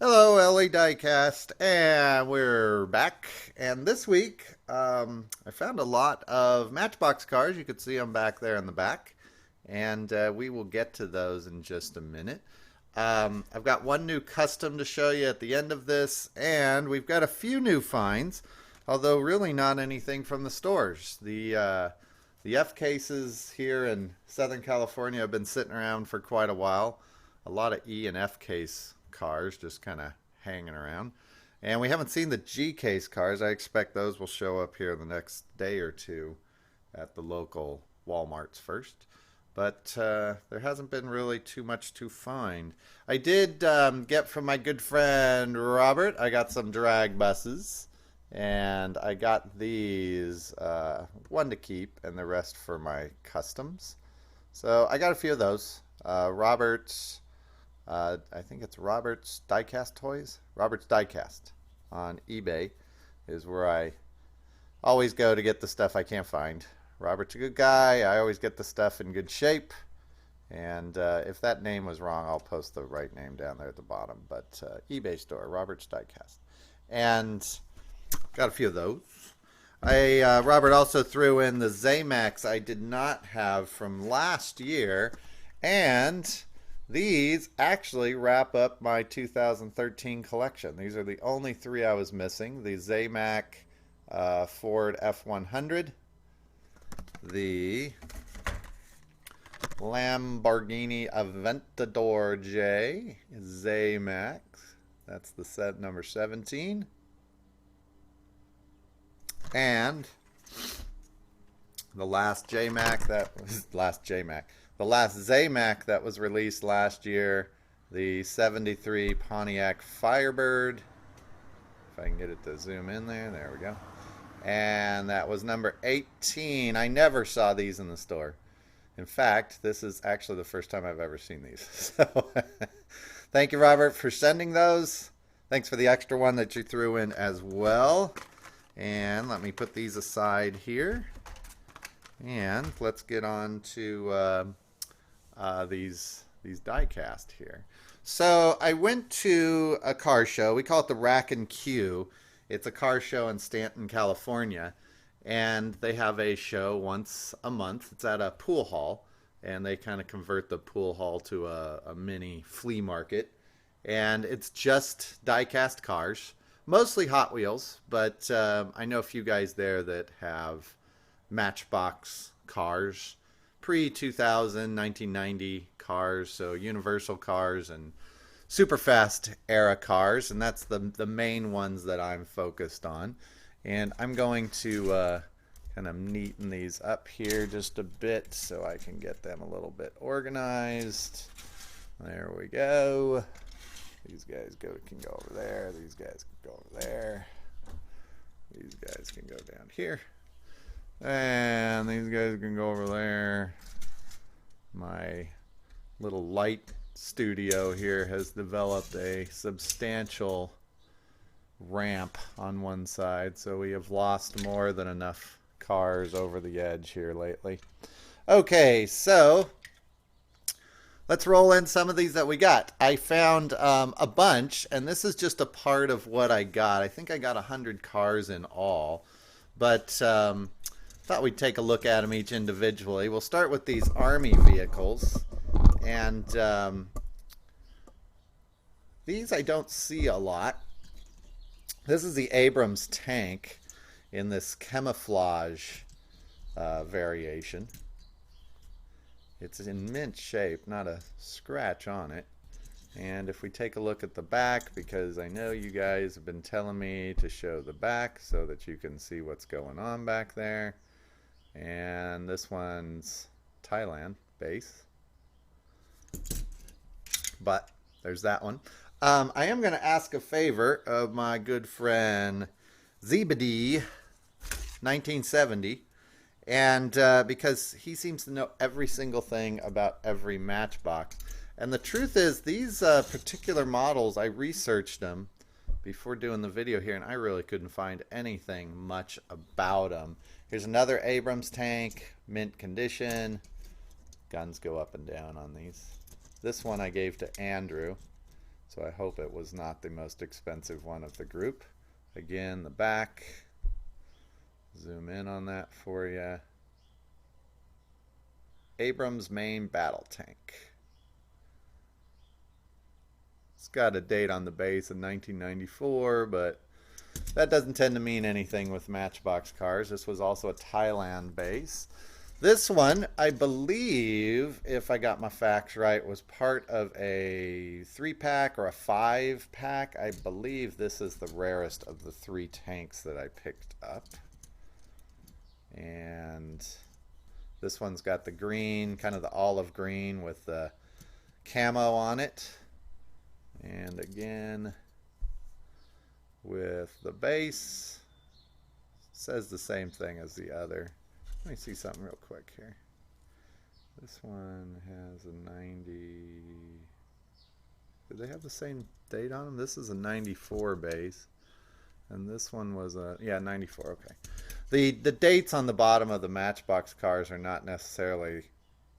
Hello, Ellie Diecast, and we're back. And this week, I found a lot of Matchbox cars. You could see them back there in the back, and we will get to those in just a minute. I've got one new custom to show you at the end of this, and we've got a few new finds, although really not anything from the stores. The F cases here in Southern California have been sitting around for quite a while. A lot of E and F case cars just kind of hanging around. And we haven't seen the G case cars. I expect those will show up here the next day or two at the local Walmarts first. But there hasn't been really too much to find. I did get from my good friend Robert, I got some drag buses. And I got these, one to keep and the rest for my customs. So I got a few of those. Robert's I think it's Robert's Diecast Toys. Robert's Diecast on eBay is where I always go to get the stuff I can't find. Robert's a good guy. I always get the stuff in good shape. And if that name was wrong, I'll post the right name down there at the bottom. But eBay store, Robert's Diecast. And got a few of those. Robert also threw in the ZAMACs I did not have from last year. And these actually wrap up my 2013 collection. These are the only three I was missing. The ZAMAC Ford F100, the Lamborghini Aventador J ZAMAC. That's the set number 17. And the last JMac the last ZAMAC that was released last year, the 73 Pontiac Firebird. If I can get it to zoom in there we go. And that was number 18. I never saw these in the store. In fact, this is actually the first time I've ever seen these. So thank you, Robert, for sending those. Thanks for the extra one that you threw in as well. And let me put these aside here. And let's get on to these diecast here. So I went to a car show. We call it the Rack and Q. It's a car show in Stanton, California, and they have a show once a month. It's at a pool hall, and they kind of convert the pool hall to a mini flea market, and it's just diecast cars, mostly Hot Wheels, but I know a few guys there that have Matchbox cars, pre-2000, 1990 cars, so Universal cars and Superfast era cars, and that's the main ones that I'm focused on. And I'm going to kind of neaten these up here just a bit so I can get them a little bit organized. There we go. These guys can go over there. These guys can go over there. These guys can go down here. And these guys can go over there. My little light studio here has developed a substantial ramp on one side, so we have lost more than enough cars over the edge here lately. Okay, so let's roll in some of these that we got. I found a bunch, and this is just a part of what I got. I think I got 100 cars in all, but thought we'd take a look at them each individually. We'll start with these Army vehicles, and these I don't see a lot. This is the Abrams tank in this camouflage variation. It's in mint shape, not a scratch on it. And if we take a look at the back, because I know you guys have been telling me to show the back so that you can see what's going on back there. And this one's Thailand base. But there's that one. I am going to ask a favor of my good friend Zebedee 1970, and because he seems to know every single thing about every Matchbox. And the truth is, these particular models, I researched them before doing the video here, and I really couldn't find anything much about them. Here's another Abrams tank, mint condition. Guns go up and down on these. This one I gave to Andrew. So I hope it was not the most expensive one of the group. Again, the back. Zoom in on that for you. Abrams main battle tank. It's got a date on the base of 1994, but that doesn't tend to mean anything with Matchbox cars. This was also a Thailand base. This one, I believe, if I got my facts right, was part of a 3-pack or a 5-pack. I believe this is the rarest of the 3 tanks that I picked up. And this one's got the green, kind of the olive green with the camo on it. And again, with the base, says the same thing as the other. Let me see something real quick here. This one has a 90. Did they have the same date on them? This is a 94 base. And this one was a, yeah, 94, okay. The dates on the bottom of the Matchbox cars are not necessarily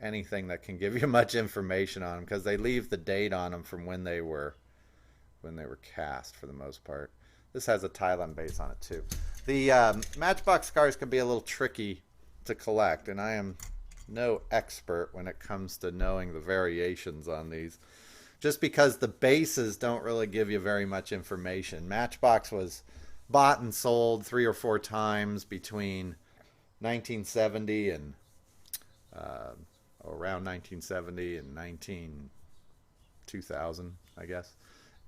anything that can give you much information on them, because they leave the date on them from when they were cast for the most part. This has a Thailand base on it too. The Matchbox cars can be a little tricky to collect, and I am no expert when it comes to knowing the variations on these, just because the bases don't really give you very much information. Matchbox was bought and sold 3 or 4 times between 1970 and around 1970 and 2000, I guess.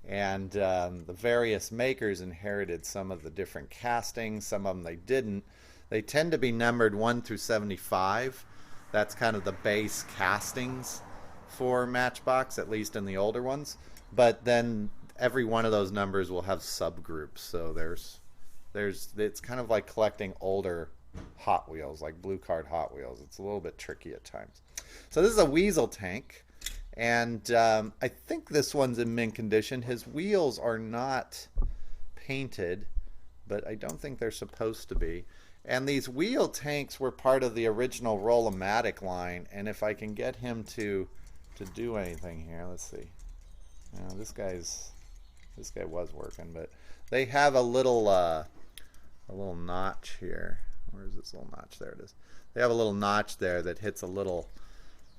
And the various makers inherited some of the different castings. Some of them they didn't. They tend to be numbered 1 through 75. That's kind of the base castings for Matchbox, at least in the older ones. But then every one of those numbers will have subgroups. So it's kind of like collecting older Hot Wheels, like Blue Card Hot Wheels. It's a little bit tricky at times. So this is a Weasel tank, and I think this one's in mint condition. His wheels are not painted, but I don't think they're supposed to be. And these wheel tanks were part of the original Roll-O-Matic line, and if I can get him to do anything here, let's see. Now, this guy was working, but they have a little notch here. Where's this little notch? There it is. They have a little notch there that hits a little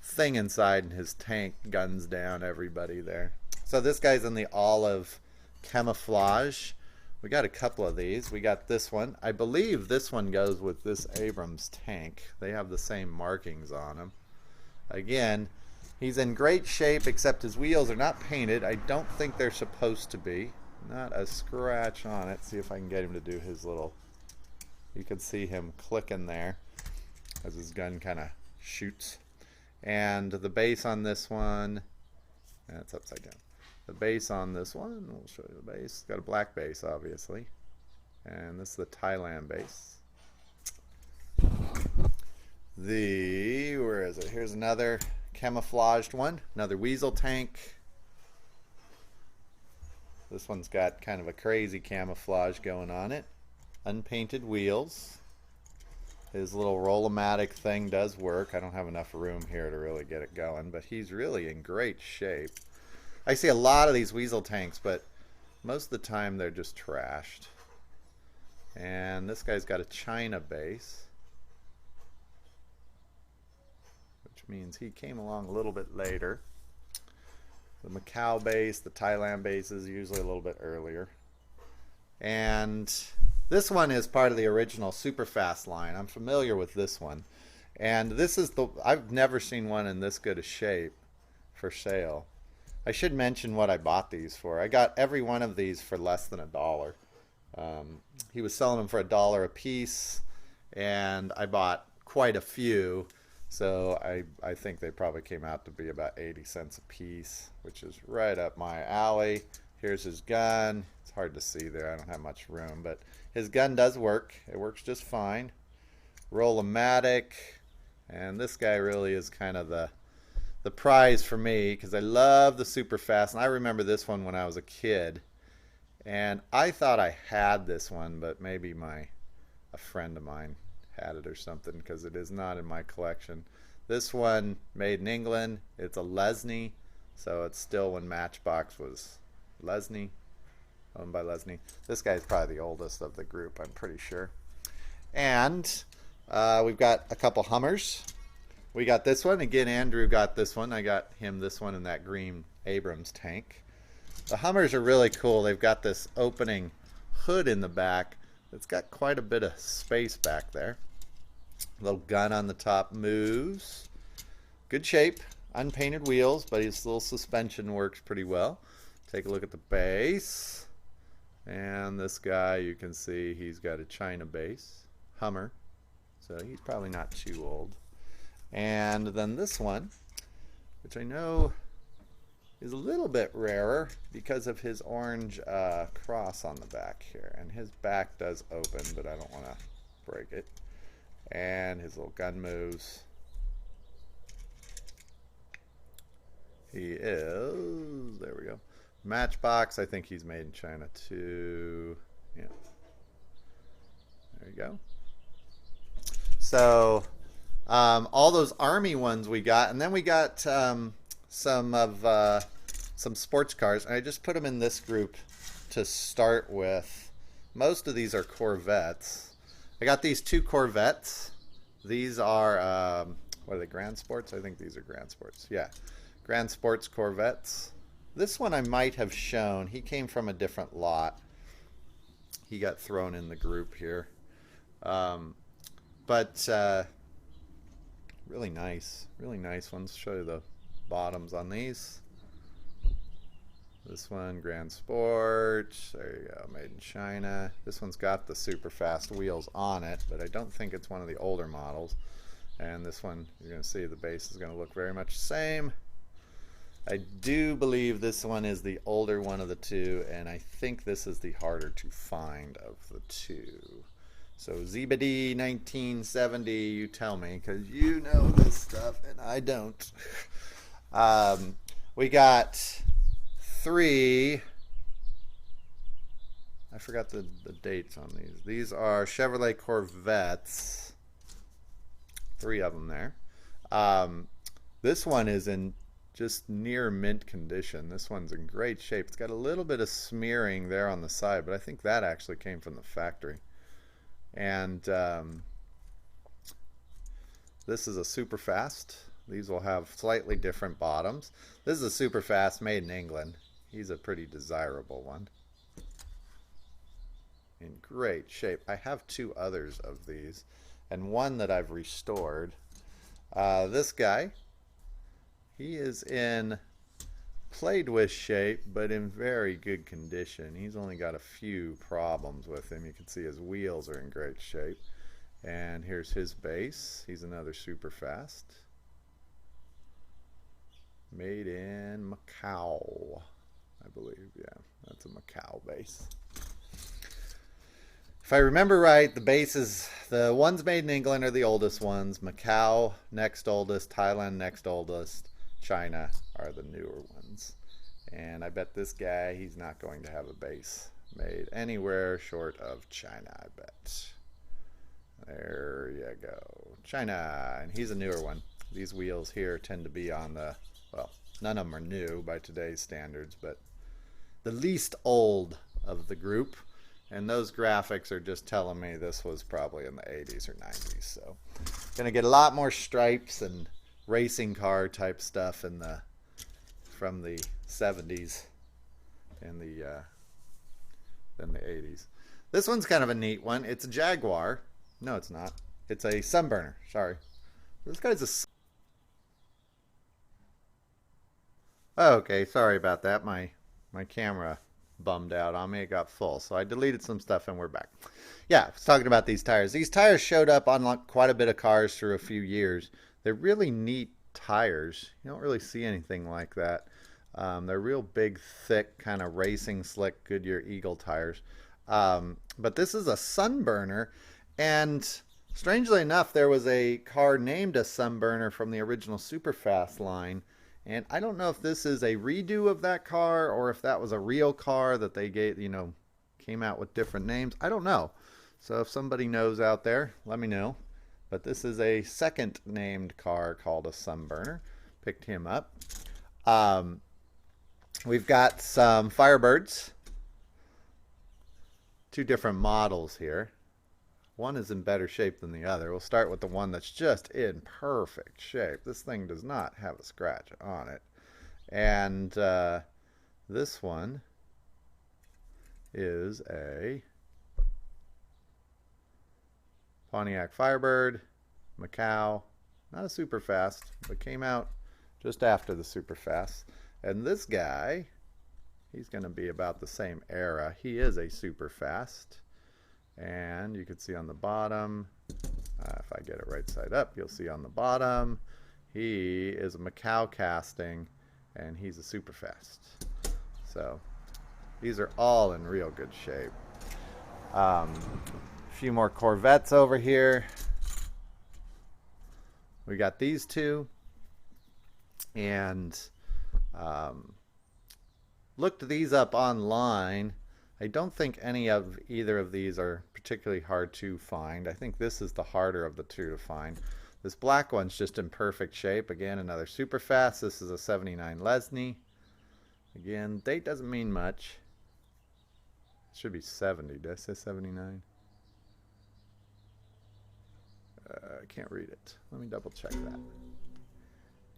thing inside, and his tank guns down everybody there. So this guy's in the olive camouflage. We got a couple of these. We got this one. I believe this one goes with this Abrams tank. They have the same markings on him. Again, he's in great shape, except his wheels are not painted. I don't think they're supposed to be. Not a scratch on it. See if I can get him to do his little... You can see him clicking there as his gun kind of shoots. And the base on this one, it's upside down. The base on this one, we'll show you the base. It's got a black base, obviously. And this is the Thailand base. Where is it? Here's another camouflaged one. Another Weasel tank. This one's got kind of a crazy camouflage going on it. Unpainted wheels. His little Roll-O-Matic thing does work. I don't have enough room here to really get it going, but he's really in great shape. I see a lot of these Weasel tanks, but most of the time they're just trashed. And this guy's got a China base, which means he came along a little bit later. The Macau base, the Thailand base is usually a little bit earlier. And this one is part of the original Superfast line. I'm familiar with this one. And this is I've never seen one in this good a shape for sale. I should mention what I bought these for. I got every one of these for less than $1. He was selling them for $1 a piece, and I bought quite a few. So I think they probably came out to be about 80 cents a piece, which is right up my alley. Here's his gun. It's hard to see there. I don't have much room, but his gun does work. It works just fine. Roll-O-Matic. And this guy really is kind of the prize for me, because I love the Superfast. And I remember this one when I was a kid. And I thought I had this one, but maybe a friend of mine had it or something, because it is not in my collection. This one, made in England. It's a Lesney, so it's still when Matchbox was Lesney, owned by Lesney. This guy's probably the oldest of the group, I'm pretty sure. And we've got a couple Hummers. We got this one. Again, Andrew got this one. I got him this one in that green Abrams tank. The Hummers are really cool. They've got this opening hood in the back. It's got quite a bit of space back there. Little gun on the top moves. Good shape. Unpainted wheels, but his little suspension works pretty well. Take a look at the base. And this guy, you can see he's got a China base. Hummer. So he's probably not too old. And then this one, which I know is a little bit rarer because of his orange cross on the back here. And his back does open, but I don't want to break it. And his little gun moves. He is, there we go. Matchbox, I think he's made in China too. Yeah. There you go. So, all those Army ones we got, and then we got some sports cars. And I just put them in this group to start with. Most of these are Corvettes. I got these two Corvettes. These are, what are they, Grand Sports? I think these are Grand Sports. Yeah, Grand Sports Corvettes. This one I might have shown. He came from a different lot. He got thrown in the group here. But really nice ones. Show you the bottoms on these. This one, Grand Sport. There you go, made in China. This one's got the Superfast wheels on it, but I don't think it's one of the older models. And this one, you're going to see the base is going to look very much the same. I do believe this one is the older one of the two, and I think this is the harder to find of the two. So ZBD 1970, you tell me, because you know this stuff and I don't. We got three. I forgot the dates on these. These are Chevrolet Corvettes. Three of them there. This one is in just near mint condition. This one's in great shape. It's got a little bit of smearing there on the side, but I think that actually came from the factory. And this is a Superfast. These will have slightly different bottoms. This is a Superfast made in England. He's a pretty desirable one. In great shape. I have two others of these, and one that I've restored. This guy, he is in played with shape, but in very good condition. He's only got a few problems with him. You can see his wheels are in great shape. And here's his base. He's another Superfast. Made in Macau, I believe. Yeah, that's a Macau base. If I remember right, the bases, the ones made in England are the oldest ones. Macau, next oldest. Thailand, next oldest. China are the newer ones. And I bet this guy, he's not going to have a base made anywhere short of China, I bet. There you go. China, and he's a newer one. These wheels here tend to be on the, well, none of them are new by today's standards, but the least old of the group. And those graphics are just telling me this was probably in the 80s or 90s. So gonna get a lot more stripes and racing car type stuff in the from the 70s and than the 80s. This one's kind of a neat one. It's a Jaguar. No, it's not. It's a Sunburner. Sorry. This guy's a... Okay, sorry about that. My camera bummed out on me. It got full. So I deleted some stuff and we're back. Yeah, I was talking about these tires. These tires showed up on quite a bit of cars through a few years. They're really neat tires. You don't really see anything like that. They're real big, thick, kind of racing slick Goodyear Eagle tires. But this is a Sunburner, and strangely enough, there was a car named a Sunburner from the original Superfast line, and I don't know if this is a redo of that car or if that was a real car that they gave, you know, came out with different names. I don't know. So if somebody knows out there, let me know. But this is a second named car called a Sunburner. Picked him up. We've got some Firebirds. Two different models here. One is in better shape than the other. We'll start with the one that's just in perfect shape. This thing does not have a scratch on it. And this one is a Pontiac Firebird, Macau, not a Superfast, but came out just after the Superfast. And this guy, he's going to be about the same era. He is a Superfast. And you can see on the bottom, if I get it right side up, you'll see on the bottom, he is a Macau casting, and he's a Superfast. So these are all in real good shape. A few more Corvettes over here. We got these two, and looked these up online. I don't think either of these are particularly hard to find. I think this is the harder of the two to find. This black one's just in perfect shape. Again, another Superfast. This is a 79 Lesney. Again, date doesn't mean much. It should be 70. Did I say 79? I can't read it. Let me double check that.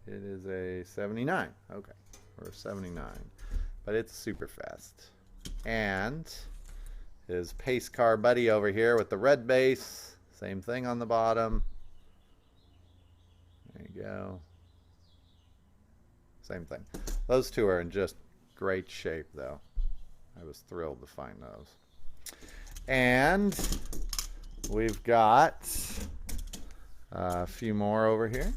It is a 79. Okay, or a 79. But it's Superfast. And his pace car buddy over here with the red base. Same thing on the bottom. There you go. Same thing. Those two are in just great shape, though. I was thrilled to find those. And we've got a few more over here.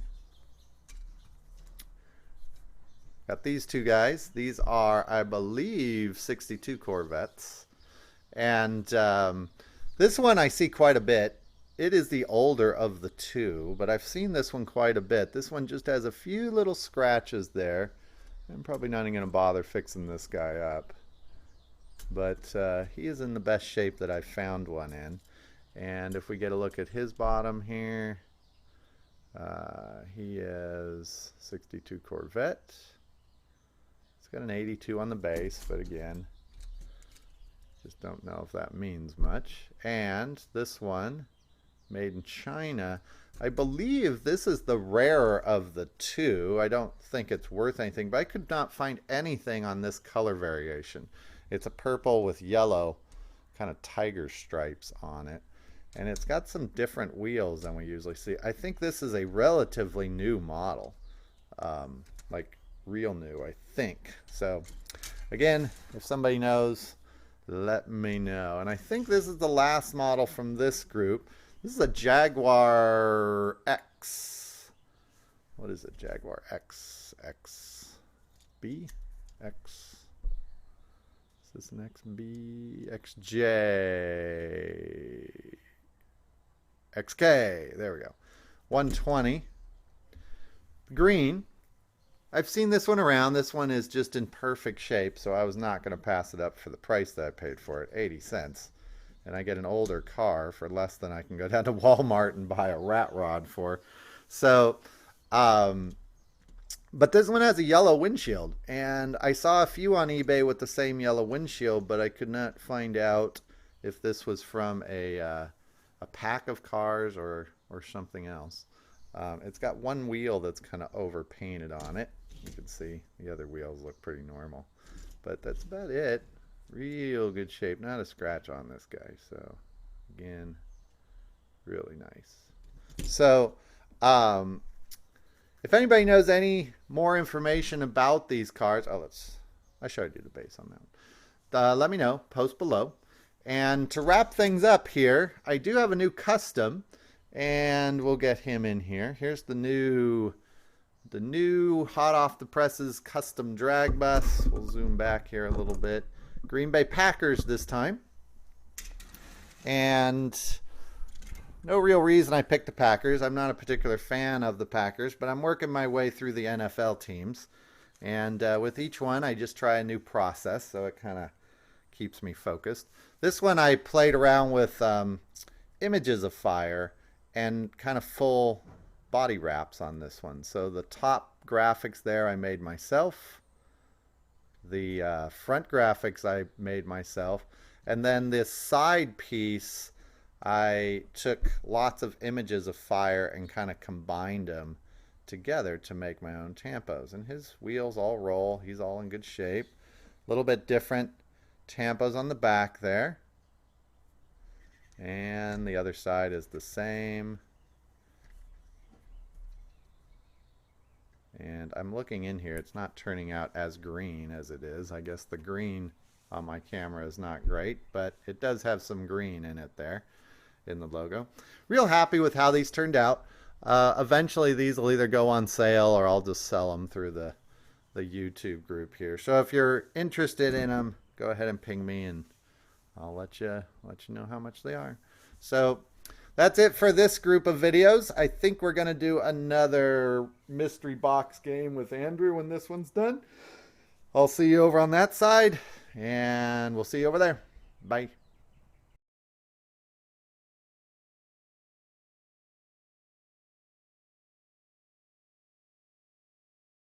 Got these two guys. These are, I believe, 62 Corvettes. And this one I see quite a bit. It is the older of the two, but I've seen this one quite a bit. This one just has a few little scratches there. I'm probably not even going to bother fixing this guy up. But he is in the best shape that I've found one in. And if we get a look at his bottom here, he is 62 Corvette. It's got an 82 on the base, but again, just don't know if that means much. And this one, made in China. I believe this is the rarer of the two. I don't think it's worth anything, but I could not find anything on this color variation. It's a purple with yellow kind of tiger stripes on it. And it's got some different wheels than we usually see. I think this is a relatively new model. Like real new, I think. So again, if somebody knows, let me know. And I think this is the last model from this group. This is a Jaguar X. What is it? Jaguar X. B? X. Is this an XB? XJ. XK. There we go. 120. Green. I've seen this one around. This one is just in perfect shape, so I was not going to pass it up for the price that I paid for it, 80 cents. And I get an older car for less than I can go down to Walmart and buy a rat rod for. So, but this one has a yellow windshield. And I saw a few on eBay with the same yellow windshield, but I could not find out if this was from a pack of cars or something else. It's got one wheel that's kind of overpainted on it. You can see the other wheels look pretty normal. But that's about it. Real good shape. Not a scratch on this guy. So, again, really nice. So, if anybody knows any more information about these cars, I showed you the base on that one. Let me know. Post below. And to wrap things up here, I do have a new custom, and we'll get him in here. Here's the new hot off the presses custom drag bus. We'll zoom back here a little bit. Green Bay Packers this time. And no real reason I picked the Packers. I'm not a particular fan of the Packers, but I'm working my way through the NFL teams. And with each one, I just try a new process, so it kind of keeps me focused. This one I played around with images of fire and kind of full body wraps on this one. So the top graphics there I made myself. The front graphics I made myself. And then this side piece, I took lots of images of fire and kind of combined them together to make my own tampos. And his wheels all roll. He's all in good shape. A little bit different tampos on the back there. And the other side is the same. And I'm looking in here. It's not turning out as green as it is. I guess the green on my camera is not great, but it does have some green in it there in the logo. Real happy with how these turned out. Eventually these will either go on sale or I'll just sell them through the YouTube group here. So if you're interested in them, go ahead and ping me and I'll let you know how much they are. So that's it for this group of videos. I think we're going to do another mystery box game with Andrew when this one's done. I'll see you over on that side, and we'll see you over there. Bye.